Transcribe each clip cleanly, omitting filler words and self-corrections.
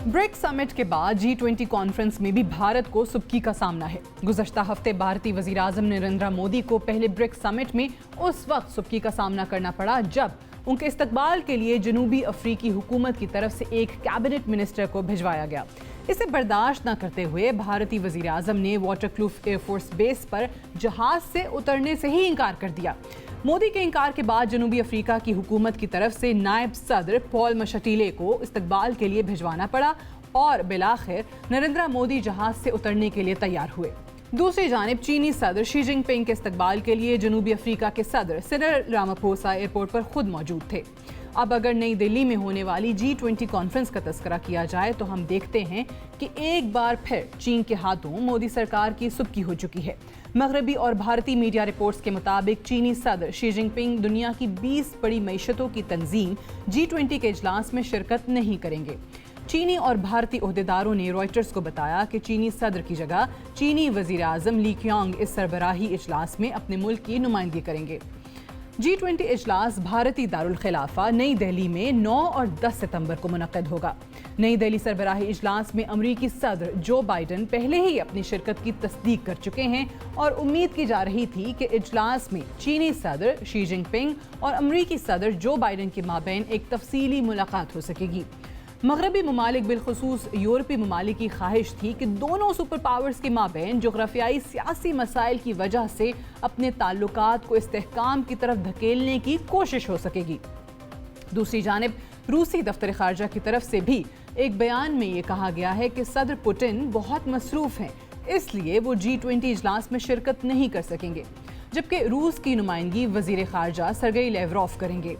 BRICS summit के बाद G20 conference में भी भारत को सुबकी का सामना है। गुज़श्ता हफ्ते भारतीय वज़ीर आज़म नरेंद्र मोदी को पहले ब्रिक्स समिट में उस वक्त सुबकी का सामना करना पड़ा जब उनके इस्तकबाल के लिए जनूबी अफ्रीकी हुकूमत की तरफ से एक कैबिनेट मिनिस्टर को भिजवाया गया। इसे बर्दाश्त न करते हुए भारतीय वज़ीर आज़म ने वाटरक्लूफ एयरफोर्स बेस पर जहाज से उतरने से ही इनकार कर दिया। मोदी के इनकार के बाद जनूबी अफ्रीका की हुकूमत की तरफ से नायब सदर पॉल मशटीले को इस्तकबाल के लिए भिजवाना पड़ा और बिलाखिर नरेंद्र मोदी जहाज से उतरने के लिए तैयार हुए। दूसरी जानिब चीनी सदर शी जिनपिंग के इस्तकबाल के लिए जनूबी अफ्रीका के सदर सिरिल रामाफोसा एयरपोर्ट पर खुद मौजूद थे। अब अगर नई दिल्ली में होने वाली G20 कॉन्फ्रेंस का तस्करा किया जाए तो हम देखते हैं कि एक बार फिर चीन के हाथों मोदी सरकार की सुबकी हो चुकी है। मगरबी और भारतीय मीडिया रिपोर्ट्स के मुताबिक चीनी सदर शी जिनपिंग दुनिया की 20 बड़ी मईशतों की तंजीम G20 के इजलास में शिरकत नहीं करेंगे। चीनी और भारतीय ओहदेदारों ने रॉयटर्स को बताया कि चीनी सदर की जगह चीनी वज़ीर आज़म ली क्यांग इस सरबराही इजलास में अपने मुल्क की नुमाइंदगी करेंगे। G20 इजलास भारतीय दारुल खिलाफा नई दिल्ली में 9 और 10 सितंबर को मुनक़्क़िद होगा। नई दिल्ली सरबराही इजलास में अमरीकी सदर जो बाइडन पहले ही अपनी शिरकत की तस्दीक कर चुके हैं और उम्मीद की जा रही थी कि इजलास में चीनी सदर शी जिनपिंग और अमरीकी सदर जो बाइडन के माबैन एक तफसीली मुलाकात हो सकेगी। मगरबी ममालिक बिलखुसूस यूरोपीय ममालिक की ख्वाहिश थी कि दोनों सुपर पावर्स के माबैन जोग्राफियाई सियासी मसाइल की वजह से अपने ताल्लुकात को इस्तेहकाम की तरफ धकेलने की कोशिश हो सकेगी। दूसरी जानिब रूसी दफ्तर खारजा की तरफ से भी एक बयान में ये कहा गया है कि सदर पुतिन बहुत मसरूफ हैं, इसलिए वो G20 इजलास में शिरकत नहीं कर सकेंगे, जबकि रूस की नुमाइंदगी वजीर खारजा सर्गेई लैवरोव करेंगे।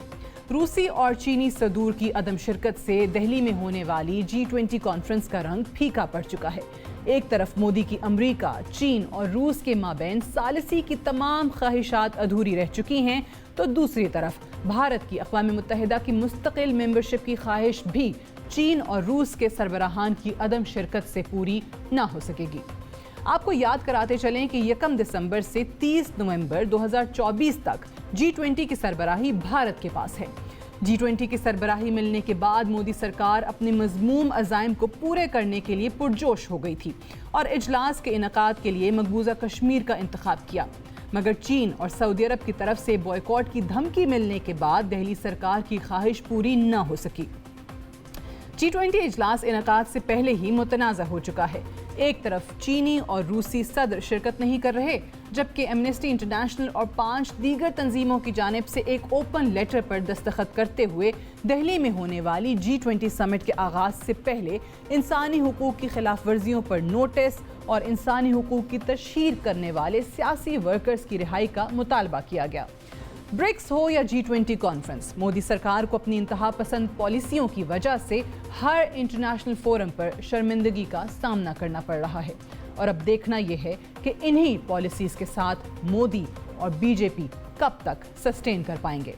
रूसी और चीनी सदूर की अदम शिरकत से दिल्ली में होने वाली G20 कॉन्फ्रेंस का रंग फीका पड़ चुका है। एक तरफ मोदी की अमेरिका, चीन और रूस के माबैन सालिसी की तमाम ख्वाहिशात अधूरी रह चुकी हैं, तो दूसरी तरफ भारत की अक़वाम मुत्तहिदा की मुस्तकिल मेंबरशिप की ख्वाहिश भी चीन और रूस के सरबराहान की अदम शिरकत से पूरी ना हो सकेगी। आपको याद कराते चलें कि 1 दिसंबर से 30 नवंबर 2024 तक G20 की सरबराही भारत के पास है। G20 की सरबराही मिलने के बाद मोदी सरकार अपने मज़मूम अज़ाइम को पूरे करने के लिए पुरजोश हो गई थी और इजलास के इनकाद के लिए मकबूजा कश्मीर का इंतखाब किया, मगर चीन और सऊदी अरब की तरफ से बॉयकॉट की धमकी मिलने के बाद दिल्ली सरकार की ख्वाहिश पूरी न हो सकी। G20 इजलास इनकाद से पहले ही मुतनाज़ा हो चुका है। एक तरफ चीनी और रूसी सदर शिरकत नहीं कर रहे, जबकि एमनेस्टी इंटरनेशनल और 5 दीगर तंजीमों की जानिब से एक ओपन लेटर पर दस्तखत करते हुए दिल्ली में होने वाली G20 समिट के आगाज से पहले इंसानी हुकूक की खिलाफ वर्जियों पर नोटिस और इंसानी हुकूक की तशहीर करने वाले सियासी वर्कर्स की रिहाई का मुतालबा किया गया। ब्रिक्स हो या G20 कॉन्फ्रेंस, मोदी सरकार को अपनी इंतहा पसंद पॉलिसियों की वजह से हर इंटरनेशनल फोरम पर शर्मिंदगी का सामना करना पड़ रहा है और अब देखना यह है कि इन्हीं पॉलिसीज के साथ मोदी और बीजेपी कब तक सस्टेन कर पाएंगे।